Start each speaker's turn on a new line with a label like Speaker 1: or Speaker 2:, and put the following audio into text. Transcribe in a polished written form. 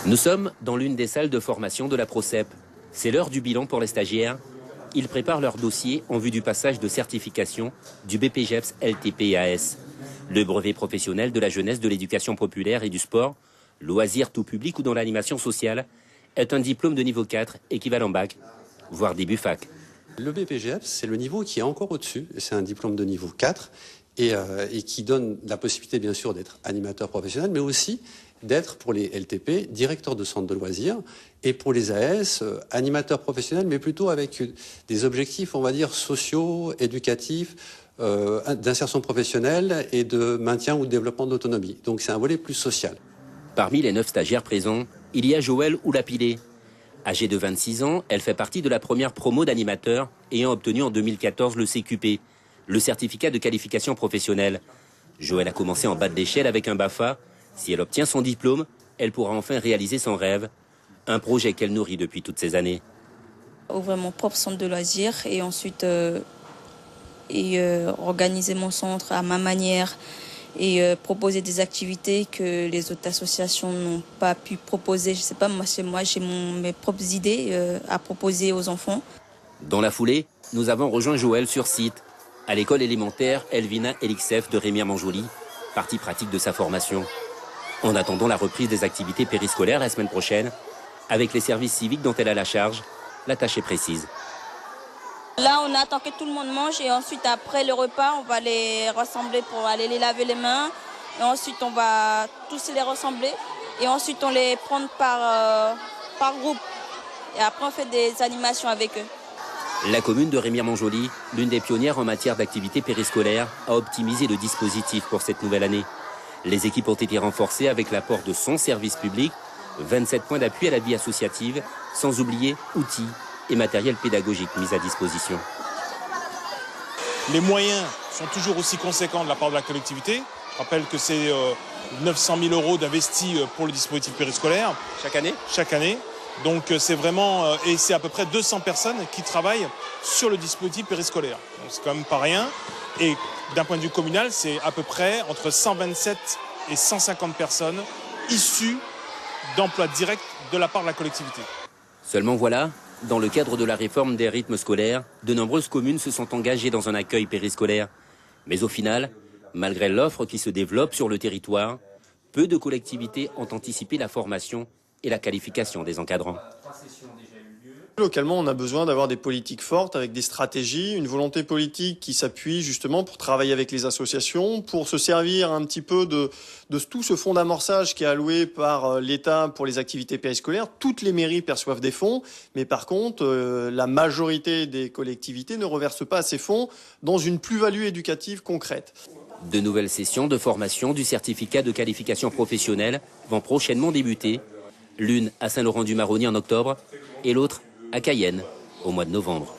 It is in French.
Speaker 1: Nous sommes dans l'une des salles de formation de la PROCEP. C'est l'heure du bilan pour les stagiaires. Ils préparent leur dossier en vue du passage de certification du BPJEPS LTP-AS, le brevet professionnel de la jeunesse, de l'éducation populaire et du sport, loisirs tout public ou dans l'animation sociale, est un diplôme de niveau 4, équivalent bac, voire début fac.
Speaker 2: Le BPJEPS, c'est le niveau qui est encore au-dessus. C'est un diplôme de niveau 4 et qui donne la possibilité, bien sûr, d'être animateur professionnel, mais aussi d'être, pour les LTP, directeur de centre de loisirs, et pour les AS, animateur professionnel, mais plutôt avec des objectifs, on va dire, sociaux, éducatifs, d'insertion professionnelle et de maintien ou de développement d'autonomie. Donc c'est un volet plus social.
Speaker 1: Parmi les 9 stagiaires présents, il y a Joëlle Oulapilé. Âgée de 26 ans, elle fait partie de la première promo d'animateurs ayant obtenu en 2014 le CQP, le certificat de qualification professionnelle. Joëlle a commencé en bas de l'échelle avec un BAFA. Si elle obtient son diplôme, elle pourra enfin réaliser son rêve, un projet qu'elle nourrit depuis toutes ces années.
Speaker 3: Ouvrir mon propre centre de loisirs et ensuite organiser mon centre à ma manière et proposer des activités que les autres associations n'ont pas pu proposer. Je sais pas, moi j'ai mes propres idées à proposer aux enfants.
Speaker 1: Dans la foulée, nous avons rejoint Joëlle sur site, à l'école élémentaire Elvina Elixef de Remire-Montjoly, partie pratique de sa formation. En attendant la reprise des activités périscolaires la semaine prochaine, avec les services civiques dont elle a la charge, la tâche est précise.
Speaker 3: Là, on attend que tout le monde mange et ensuite, après le repas, on va les rassembler pour aller les laver les mains. Et ensuite, on va tous les rassembler et ensuite, on les prend par groupe. Et après, on fait des animations avec eux.
Speaker 1: La commune de Remire-Montjoly, l'une des pionnières en matière d'activités périscolaires, a optimisé le dispositif pour cette nouvelle année. Les équipes ont été renforcées avec l'apport de son service public, 27 points d'appui à la vie associative, sans oublier outils et matériel pédagogique mis à disposition.
Speaker 4: Les moyens sont toujours aussi conséquents de la part de la collectivité. Je rappelle que c'est 900 000 € d'investis pour le dispositif périscolaire.
Speaker 1: Chaque année ?
Speaker 4: Chaque année. Donc c'est vraiment, et c'est à peu près 200 personnes qui travaillent sur le dispositif périscolaire. Donc c'est quand même pas rien. Et d'un point de vue communal, c'est à peu près entre 127 et 150 personnes issues d'emplois directs de la part de la collectivité.
Speaker 1: Seulement voilà, dans le cadre de la réforme des rythmes scolaires, de nombreuses communes se sont engagées dans un accueil périscolaire. Mais au final, malgré l'offre qui se développe sur le territoire, peu de collectivités ont anticipé la formation et la qualification des encadrants.
Speaker 5: Localement, on a besoin d'avoir des politiques fortes avec des stratégies, une volonté politique qui s'appuie justement pour travailler avec les associations, pour se servir un petit peu de tout ce fonds d'amorçage qui est alloué par l'État pour les activités périscolaires. Toutes les mairies perçoivent des fonds, mais par contre, la majorité des collectivités ne reversent pas ces fonds dans une plus-value éducative concrète.
Speaker 1: De nouvelles sessions de formation du certificat de qualification professionnelle vont prochainement débuter. L'une à Saint-Laurent-du-Maroni en octobre et l'autre à Cayenne au mois de novembre.